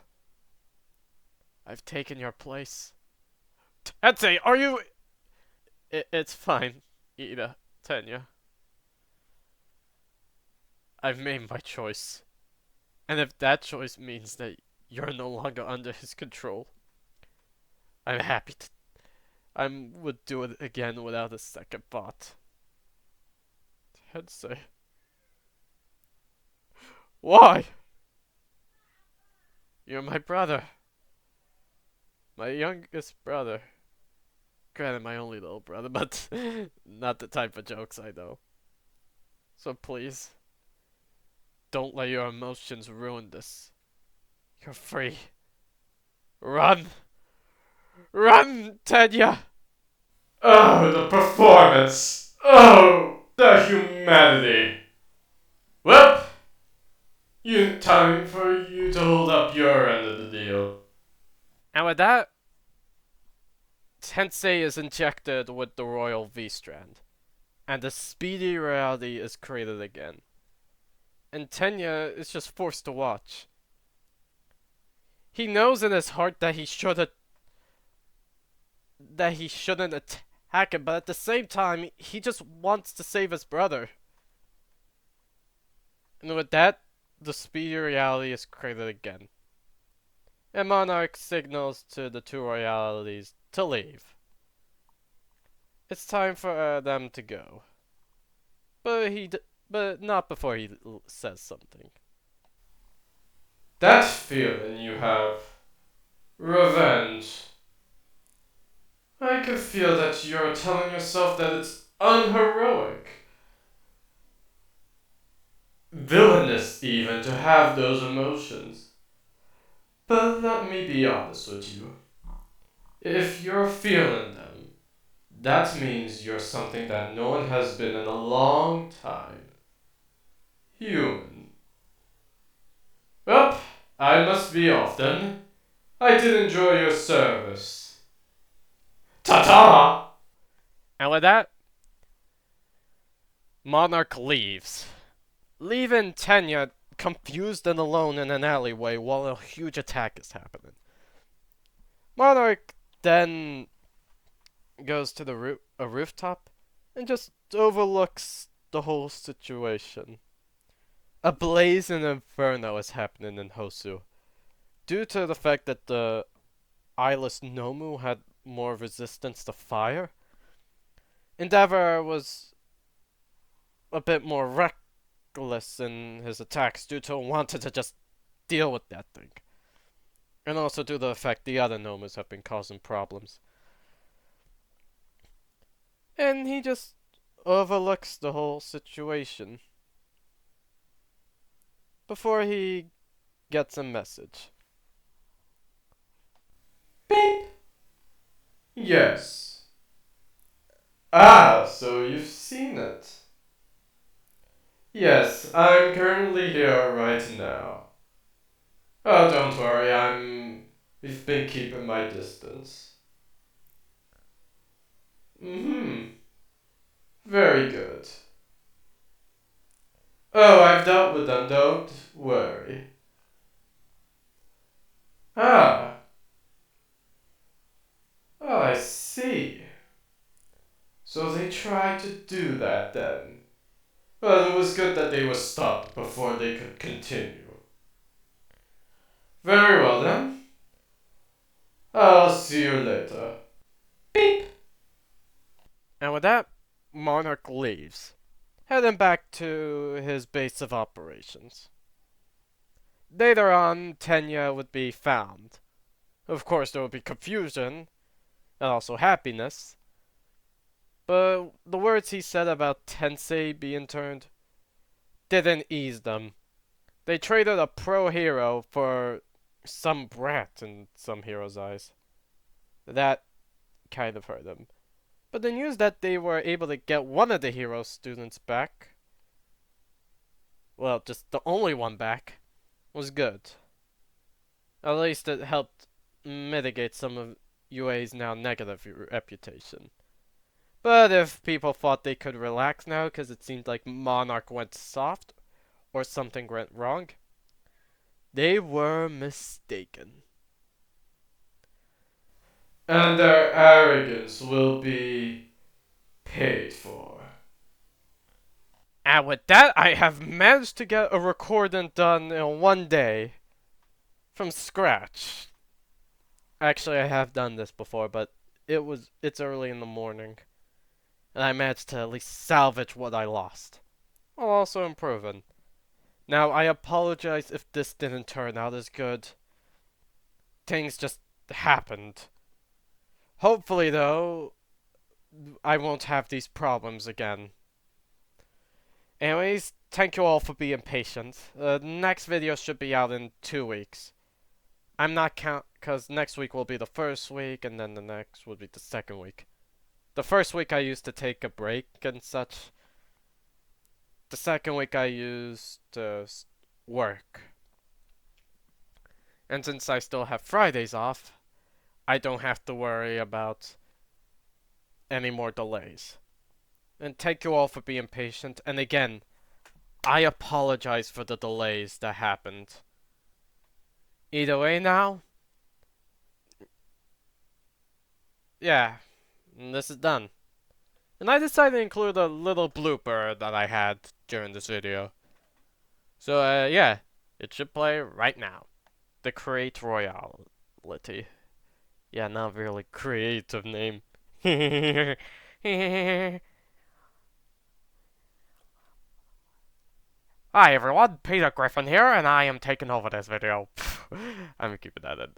I've taken your place. Tensei, are you... It's fine, Ida, Tenya. I've made my choice. And if that choice means that you're no longer under his control, I'm happy to... I would do it again without a second thought. Tensei. Why? You're my brother. My youngest brother. Granted, my only little brother, but not the type of jokes I know. So please, don't let your emotions ruin this. You're free. Run! Run, Tenya! Oh, the performance! Oh, the humanity! Well, time for you to hold up your end of the deal. And with that, Tensei is injected with the Royal V-Strand, and the speedy reality is created again. And Tenya is just forced to watch. He knows in his heart that he shouldn't attack him, but at the same time, he just wants to save his brother. And with that, the speedy reality is created again. And Monarch signals to the two realities to leave. It's time for them to go. But not before he says something. That feeling you have, revenge. I can feel that you're telling yourself that it's unheroic. Villainous, even, to have those emotions. But let me be honest with you. If you're feeling them, that means you're something that no one has been in a long time. Human. Well, I must be off then. I did enjoy your service. Ta-ta! And with that, Monarch leaves, leaving Tenya confused and alone in an alleyway while a huge attack is happening. Monarch then goes to a rooftop and just overlooks the whole situation. A blazing inferno is happening in Hosu, due to the fact that the eyeless Nomu had more resistance to fire. Endeavor was a bit more reckless in his attacks due to wanting to just deal with that thing. And also due to the fact the other Nomus have been causing problems. And he just overlooks the whole situation before he gets a message. Beep. Yes. Ah, so you've seen it. Yes, I'm currently here right now. Oh, don't worry, we've been keeping my distance. Mm-hmm. Very good. Oh, I've dealt with them, don't worry. Ah. Oh, I see. So they tried to do that then. Well, it was good that they were stopped before they could continue. Very well then. I'll see you later. Beep. And with that, Monarch leaves, heading back to his base of operations. Later on, Tenya would be found. Of course, there would be confusion, and also happiness. But the words he said about Tensei being turned didn't ease them. They traded a pro hero for some brat in some heroes' eyes. That kind of hurt him. But the news that they were able to get one of the hero students back, well, just the only one back, was good. At least it helped mitigate some of UA's now negative reputation. But if people thought they could relax now because it seemed like Monarch went soft or something went wrong, they were mistaken. And their arrogance will be paid for. And with that, I have managed to get a recording done in one day from scratch. Actually, I have done this before, but it's early in the morning, and I managed to at least salvage what I lost, while also improving. Now, I apologize if this didn't turn out as good. Things just happened. Hopefully, though, I won't have these problems again. Anyways, thank you all for being patient. The next video should be out in 2 weeks. I'm not because next week will be the first week, and then the next will be the second week. The first week I used to take a break and such. The second week I used to work. And since I still have Fridays off, I don't have to worry about any more delays. And thank you all for being patient. And again, I apologize for the delays that happened. Either way now, yeah, this is done. And I decided to include a little blooper that I had during this video. So, yeah, it should play right now. The Create Royality. Yeah, not really creative name. Hi everyone, Peter Griffin here, and I am taking over this video. I'm keeping that in.